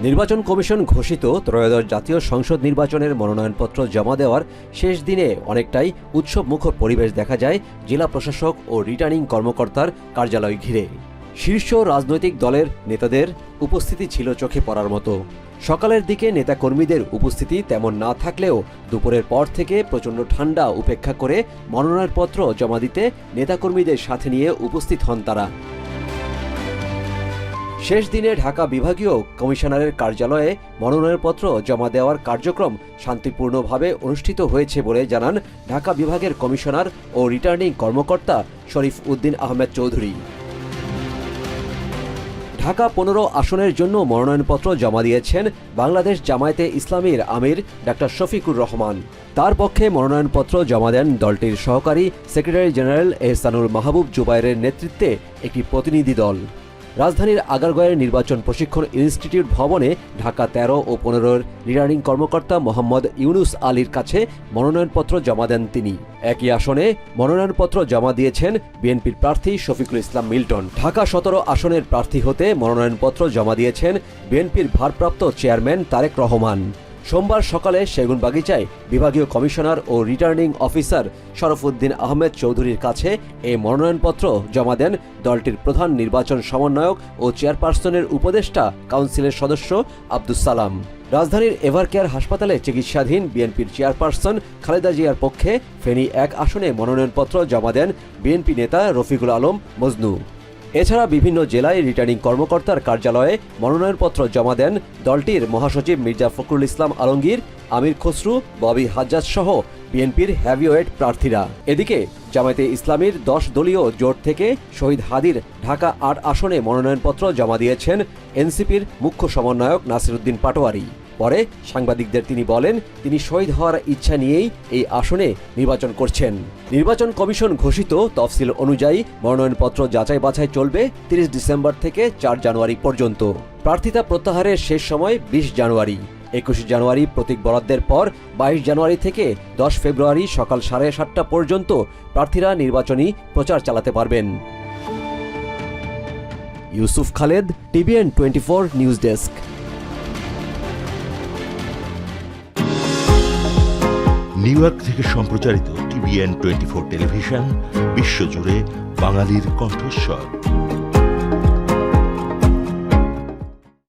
নির্বাচন কমিশন ঘোষিত ত্রয়োদশ জাতীয় সংসদ নির্বাচনের মনোনয়নপত্র জমা দেওয়ার শেষ দিনে অনেকটাই উৎসবমুখর পরিবেশ দেখা যায় জেলা প্রশাসক ও রিটার্নিং কর্মকর্তার কার্যালয় ঘিরে। শীর্ষ রাজনৈতিক দলের নেতাদের উপস্থিতি ছিল চোখে পড়ার মতো। সকালের দিকে নেতাকর্মীদের উপস্থিতি তেমন না থাকলেও দুপুরের পর থেকে প্রচণ্ড ঠান্ডা উপেক্ষা করে মনোনয়নপত্র জমা দিতে নেতাকর্মীদের সাথে নিয়ে উপস্থিত হন তারা। শেষ দিনে ঢাকা বিভাগীয় কমিশনারের কার্যালয়ে মনোনয়নপত্র জমা দেওয়ার কার্যক্রম শান্তিপূর্ণভাবে অনুষ্ঠিত হয়েছে বলে জানান ঢাকা বিভাগের কমিশনার ও রিটার্নিং কর্মকর্তা শরীফ উদ্দিন আহমেদ চৌধুরী। ঢাকা 15 আসনের জন্য মনোনয়নপত্র জমা দিয়েছেন বাংলাদেশ জামায়াতে ইসলামীর আমির ডাক্তার শফিকুর রহমান। তার পক্ষে মনোনয়নপত্র জমা দেন দলটির সহকারী সেক্রেটারি জেনারেল এহসানুল মাহবুব জুবায়েরের নেতৃত্বে একটি প্রতিনিধি দল। রাজধানীর আগারগাঁওয়ের নির্বাচন প্রশিক্ষণ ইনস্টিটিউট ভবনে ঢাকা 13 ও 15-র রিটার্নিং কর্মকর্তা মোহাম্মদ ইউনুস আলীর কাছে মনোনয়নপত্র জমা দেন তিনি। একই আসনে মনোনয়নপত্র জমা দিয়েছেন বিএনপির প্রার্থী শফিকুল ইসলাম মিল্টন। ঢাকা 17 আসনের প্রার্থী হতে মনোনয়নপত্র জমা দিয়েছেন বিএনপির ভারপ্রাপ্ত চেয়ারম্যান তারেক রহমান। সোমবার সকালে সেগুনবাগিচায় বিভাগীয় কমিশনার ও রিটার্নিং অফিসার শরফুদ্দিন আহমেদ চৌধুরীর কাছে এই মনোনয়নপত্র জমা দেন দলটির প্রধান নির্বাচন সমন্বয়ক ও চেয়ারপারসনের উপদেষ্টা কাউন্সিলের সদস্য আব্দুস সালাম। রাজধানীর এভারকেয়ার হাসপাতালে চিকিৎসাধীন বিএনপির চেয়ারপারসন খালেদা জিয়ার পক্ষে ফেনী 1 আসনে মনোনয়নপত্র জমা দেন বিএনপি নেতা রফিকুল আলম মজনু। এছাড়া বিভিন্ন জেলায় রিটার্নিং কর্মকর্তার কার্যালয়ে মনোনয়নপত্র জমা দেন দলটির মহাসচিব মির্জা ফখরুল ইসলাম আলমগীর, আমির খসরু, ববি হাজ্জাজ সহ বিএনপির হেভিওয়েট প্রার্থীরা। এদিকে জামায়াতে ইসলামীর 10 দলীয় জোট থেকে শহীদ হাদির ঢাকা 8 আসনে মনোনয়নপত্র জমা দিয়েছেন এনসিপির মুখ্য সমন্বয়ক নাসিরউদ্দিন পাটোয়ারি। পরে সাংবাদিকদের তিনি বলেন, তিনি শহীদ হওয়ার ইচ্ছা নিয়েই এই আসনে নির্বাচন করছেন। নির্বাচন কমিশন ঘোষিত তফসিল অনুযায়ী মনোনয়নপত্র যাচাই বাছাই চলবে 30 ডিসেম্বর থেকে 4 জানুয়ারি পর্যন্ত। প্রার্থিতা প্রত্যাহারের শেষ সময় 20 জানুয়ারি। 21 জানুয়ারি প্রতীক বরাদ্দের পর 22 জানুয়ারি থেকে 10 ফেব্রুয়ারি সকাল 7:30 পর্যন্ত প্রার্থীরা নির্বাচনী প্রচার চালাতে পারবেন। Yusuf Khaled, TVN 24 news desk. New York থেকে সম্প্রচারিত টিভিএন 24 টেলিভিশন বিশ্বজুড়ে বাঙালির কণ্ঠস্বর।